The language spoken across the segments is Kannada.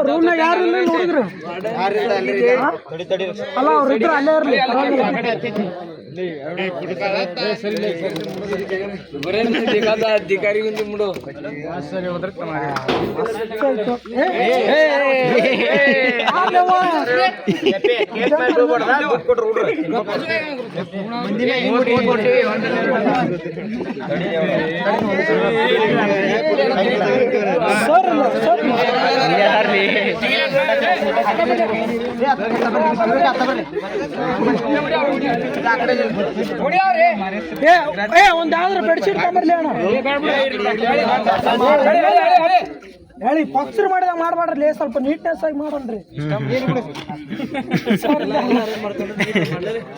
ರೂಮ್ನ ಯಾರು ನೋಡಿದ್ರು ಅಲ್ಲ ಅವ್ರಿದ್ರು ಅಲ್ಲೇ ಇರ್ಲಿ अधिकारी मुड़ो ಒಂದ್ ಯಾವ್ದಾರ ಬೆಡ್ಶೀಟ್ ತಗೊಂಬರ್ಲಿ ಅಣ್ಣ ಹೇಳಿ ಪಕ್ಷರು ಮಾಡಿದಾಗ ಮಾಡ್ಬಾಡ್ರಿ ಸ್ವಲ್ಪ ನೀಟ್ನೆಸ್ ಆಗಿ ಮಾಡೋಣ್ರಿ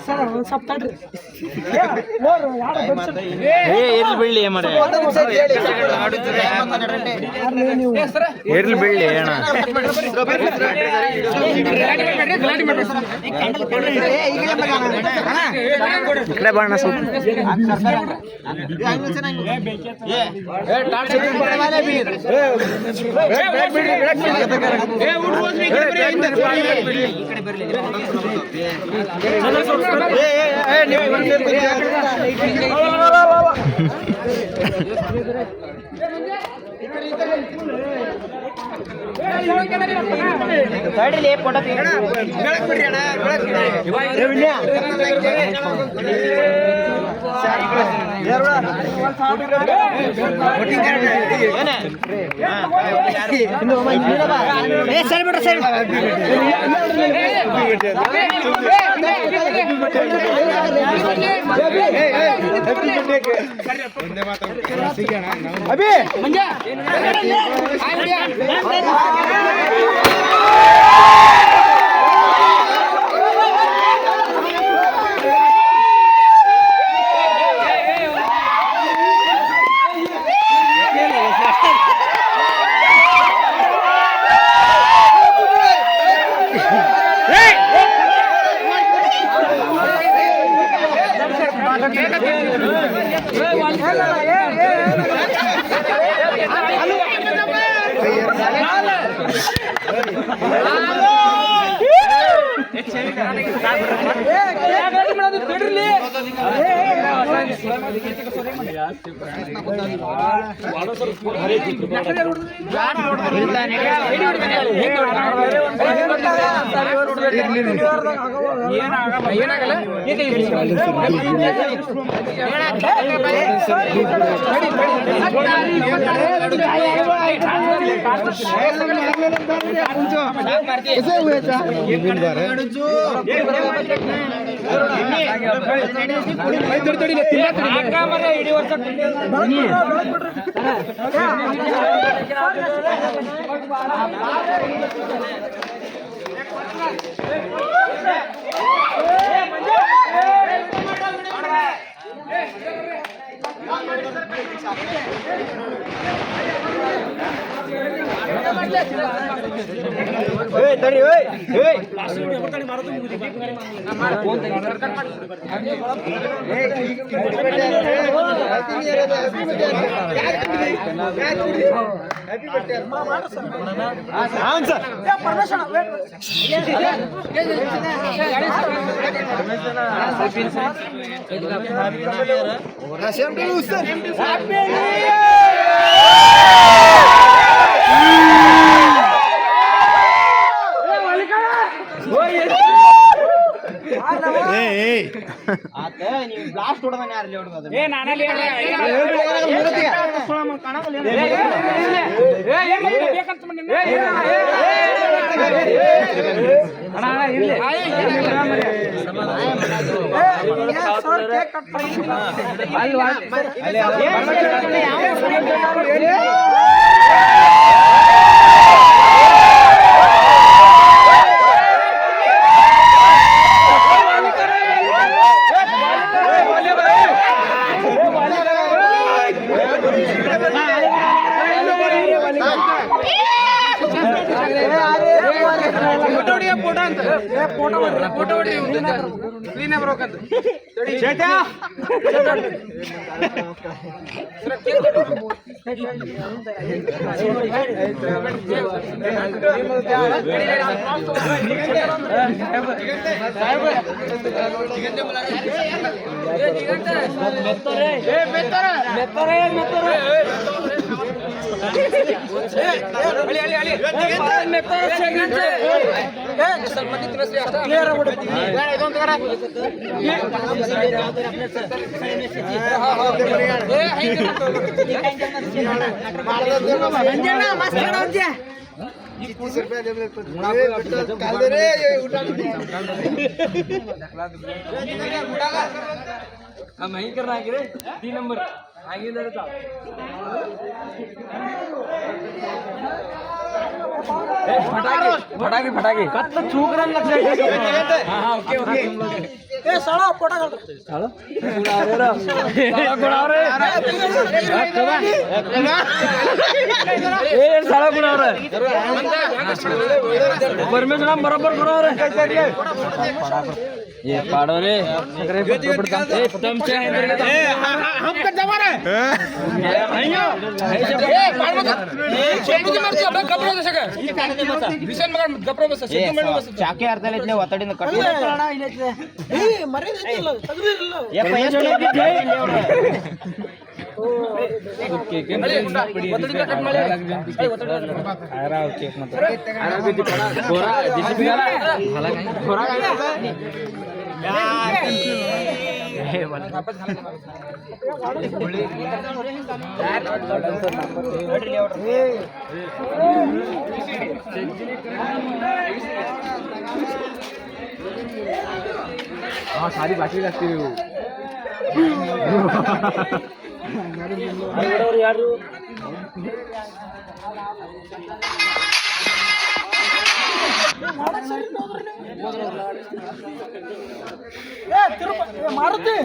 ಸರ್ ಸ್ವಲ್ಪ ತಡ್ರಿ ಇರ್ಲಿ ಬಿಡ್ಲಿ ಅಣ್ಣ ಇಕಡೆ ಬಾಣ ಸ್ವಲ್ಪ ಅಭಿ ಬ್ಲಾಸ್ಟ್ ಹೊಡೆದಾನೆ ಯಾರು ಹೊಡೆದ ಫೋಟೋ ಫೋಟೋ ಹೊಡ್ರಿ हम यहीं करना है रे 3 नंबर आगे इधर था फटाके फटाके कत्ल छूकरा लग जाए हां ओके ओके ए साला ಫೋಟೋ साला गुड़ा रे ए साला गुड़ा रे परमेश्वर हम बराबर करो रे ये पाड़ो रे ए तमचे है इधर ए हम कर दबा रे ए पाड़ो शेपी मारते अब गप्रो दे सके विषन मगर गप्रो बस सिद्धू मेल बस ಚಾಕೆ ಅರ್ಧಲೈತ್ಲೆ ಒತ್ತಡಿನ ಕಟ್ಟಿ ಏ ಮರೆದಿಲ್ಲ ತೆಗೆದಿರಲ್ಲ ओके ಒತ್ತಡಿ ಕಟ್ ಮಾಡಿ ಏ ಒತ್ತಡಿ ಆರಾ ಓಕೆ ಮತ್ತೆ ಆರಾ ಬಿದ್ದು ಗೋರಾ ದಿಸಿ ಬಿಗala ಗೋರಾ हे वाला वापस हाँ सारी बाकी लगती है वो यार ಮಾರುತಿ